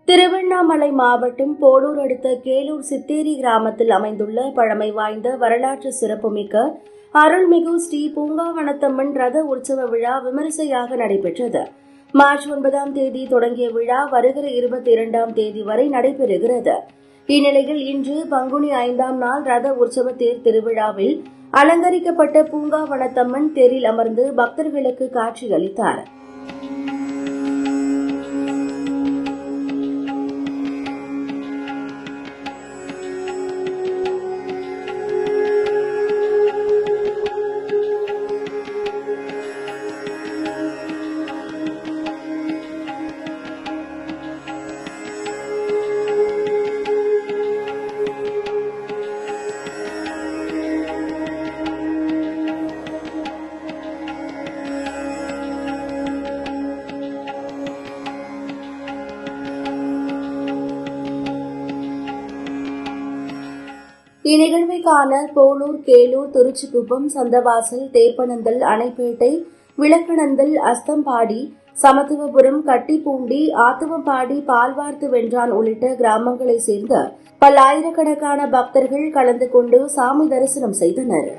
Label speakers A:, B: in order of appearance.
A: திருவண்ணாமலை மாவட்டம் போளூர் அடுத்த கேளூர் சித்தேரி கிராமத்தில் அமைந்துள்ள பழமை வாய்ந்த வரலாற்று சிறப்புமிக்க அருள்மிகு ஸ்ரீ பூங்காவனத்தம்மன் ரத உற்சவ விழா விமரிசையாக நடைபெற்றது. மார்ச் 9ஆம் தேதி தொடங்கிய விழா வருகிற 22ஆம் தேதி வரை நடைபெறுகிறது. இந்நிலையில் இன்று பங்குனி 5ஆம் நாள் ரத உற்சவ தேர் திருவிழாவில் அலங்கரிக்கப்பட்ட பூங்காவனத்தம்மன் தேரில் அமர்ந்து பக்தர்களுக்கு காட்சியளித்தார். இந்நிகழ்வை காண போளூர், கேளூர், திருச்சிக்குப்பம், சந்தவாசல், தேப்பனந்தல், அணைப்பேட்டை, விளக்கணந்தல், அஸ்தம்பாடி, சமத்துவபுரம், கட்டிப்பூண்டி, ஆத்துவம்பாடி, பால்வார்த்து வென்றான் உள்ளிட்ட கிராமங்களைச் சேர்ந்த பல்லாயிரக்கணக்கான பக்தர்கள் கலந்து கொண்டு சாமி தரிசனம் செய்தனர்.